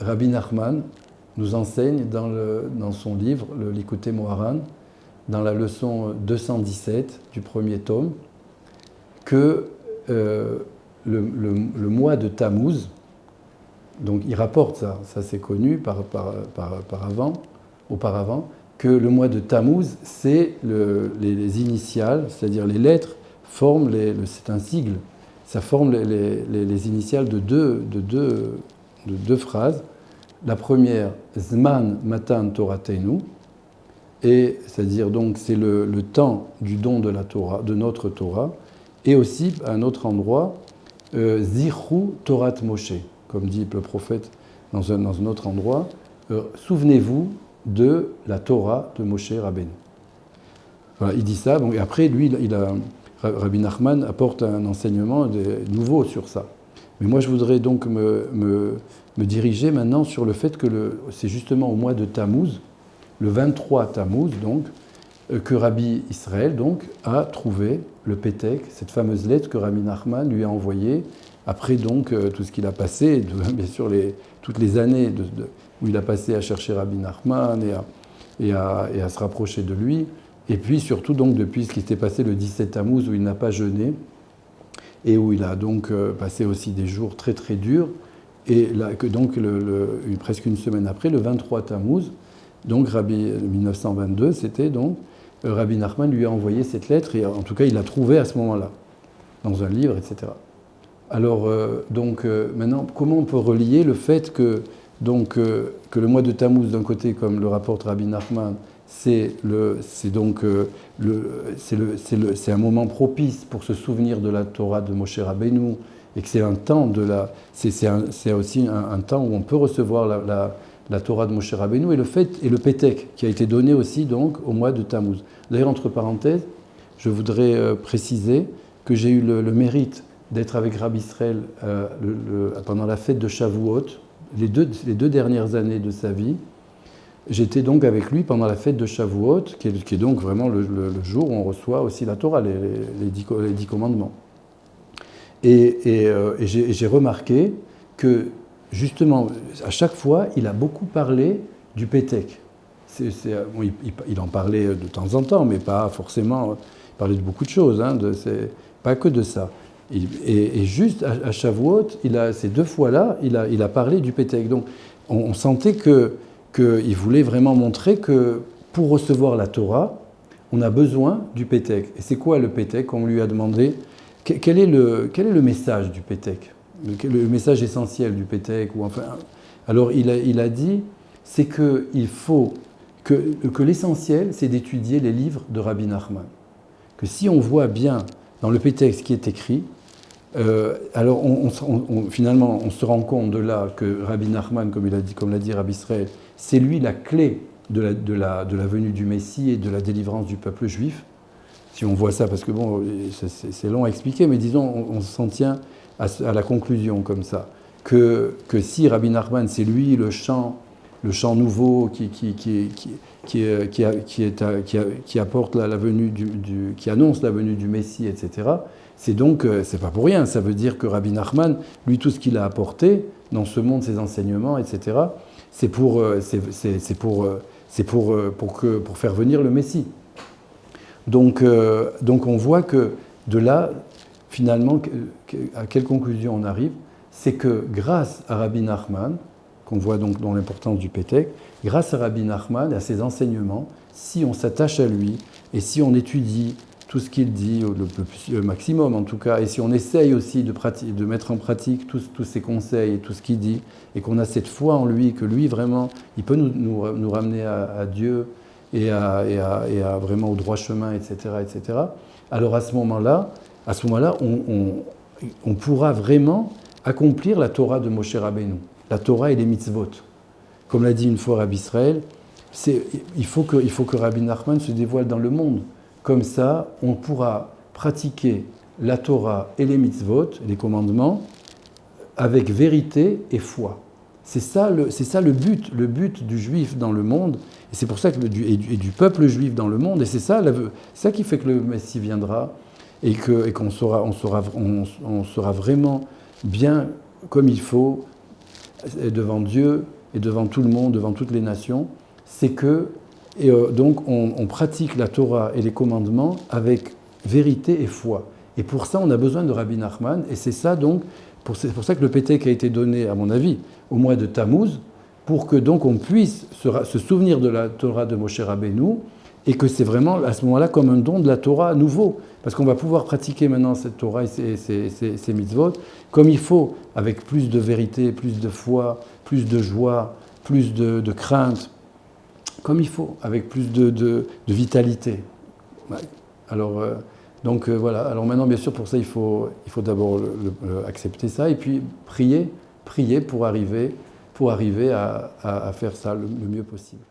Rabbi Nachman nous enseigne dans son livre, le Likutei Moharan, dans la leçon 217 du premier tome, que le mois de Tammuz, donc il rapporte ça c'est connu auparavant, que le mois de Tammuz, c'est les initiales, c'est-à-dire les lettres, forment, c'est un sigle, ça forme les initiales de deux phrases. La première, Zman Matan Torateinu, et c'est-à-dire donc c'est le temps du don de la Torah, de notre Torah, et aussi à un autre endroit, Zichru Torat Moshe, comme dit le prophète dans un autre endroit, souvenez-vous de la Torah de Moshe Rabbeinu. Voilà, il dit ça, bon, et après lui, Rabbi Nachman apporte un enseignement nouveau sur ça. Mais moi je voudrais donc me diriger maintenant sur le fait que c'est justement au mois de Tammuz, le 23 Tammuz donc, que Rabbi Israël donc a trouvé le Pétek, cette fameuse lettre que Rabbi Nachman lui a envoyée après donc tout ce qu'il a passé, bien sûr toutes les années où il a passé à chercher Rabbi Nachman et à se rapprocher de lui, et puis surtout donc depuis ce qui s'était passé le 17 Tammuz où il n'a pas jeûné et où il a donc passé aussi des jours très très durs, et là, donc presque une semaine après, le 23 Tammuz, donc 1922, c'était donc Rabbi Nachman lui a envoyé cette lettre, et en tout cas il l'a trouvée à ce moment-là, dans un livre, etc. Alors, maintenant, comment on peut relier le fait que le mois de Tammuz, d'un côté, comme le rapporte Rabbi Nachman, c'est un moment propice pour se souvenir de la Torah de Moshe Rabbeinu, et que c'est un temps c'est aussi un temps où on peut recevoir la Torah de Moshe Rabbeinu, et le Pétek, qui a été donné aussi donc au mois de Tammuz. D'ailleurs, entre parenthèses, je voudrais préciser que j'ai eu le mérite d'être avec Rabbi Israël pendant la fête de Shavuot, les deux dernières années de sa vie. J'étais donc avec lui pendant la fête de Shavuot, qui est donc vraiment le jour où on reçoit aussi la Torah, les 10 commandements. Et j'ai remarqué que, justement, à chaque fois, il a beaucoup parlé du Pétek. Il en parlait de temps en temps, mais pas forcément. Il parlait de beaucoup de choses, pas que de ça. Et juste à Shavuot, ces deux fois-là, il a parlé du Pétek. Donc, on sentait qu'il voulait vraiment montrer que pour recevoir la Torah, on a besoin du Pétek. Et c'est quoi le Pétek? On lui a demandé quel est le message du Pétek, le message essentiel du Pétek, alors il a dit, c'est qu'il faut que l'essentiel, c'est d'étudier les livres de Rabbi Nachman. Que si on voit bien dans le Pétek ce qui est écrit, alors finalement on se rend compte de là que Rabbi Nachman, comme l'a dit Rabbi Israël, c'est lui la clé de la venue du Messie et de la délivrance du peuple juif. Si on voit ça, parce que bon, c'est long à expliquer, mais disons, on s'en tient à la conclusion comme ça, que si Rabbi Nachman, c'est lui le chant nouveau qui apporte la venue qui annonce la venue du Messie, etc. C'est donc, c'est pas pour rien. Ça veut dire que Rabbi Nachman, lui, tout ce qu'il a apporté dans ce monde, ses enseignements, etc. C'est pour faire venir le Messie. Donc on voit que de là, finalement, à quelle conclusion on arrive? C'est que grâce à Rabbi Nachman, qu'on voit donc dans l'importance du Pétek, grâce à Rabbi Nachman et à ses enseignements, si on s'attache à lui et si on étudie tout ce qu'il dit, le maximum en tout cas, et si on essaye aussi de mettre en pratique tous ses conseils et tout ce qu'il dit, et qu'on a cette foi en lui, que lui vraiment, il peut nous ramener à Dieu, et à vraiment au droit chemin, etc., etc. Alors à ce moment-là, on pourra vraiment accomplir la Torah de Moshe Rabbeinu, la Torah et les mitzvot. Comme l'a dit une fois Rabbi Israël, il faut que Rabbi Nachman se dévoile dans le monde. Comme ça, on pourra pratiquer la Torah et les mitzvot, les commandements, avec vérité et foi. C'est ça le but du juif dans le monde, et c'est pour ça que du peuple juif dans le monde, et c'est ça qui fait que le Messie viendra, et qu'on sera vraiment bien comme il faut devant Dieu, et devant tout le monde, devant toutes les nations, c'est que donc on pratique la Torah et les commandements avec vérité et foi. Et pour ça, on a besoin de Rabbi Nachman, et c'est ça donc, c'est pour ça que le Pétek a été donné, à mon avis, au mois de Tammuz, pour que donc on puisse se souvenir de la Torah de Moshe Rabbeinu, et que c'est vraiment à ce moment-là comme un don de la Torah nouveau, parce qu'on va pouvoir pratiquer maintenant cette Torah et ces mitzvot comme il faut, avec plus de vérité, plus de foi, plus de joie, plus de crainte, comme il faut, avec plus de vitalité. Ouais. Alors, voilà. Alors maintenant, bien sûr, pour ça, il faut d'abord accepter ça, et puis prier pour arriver à faire ça le mieux possible.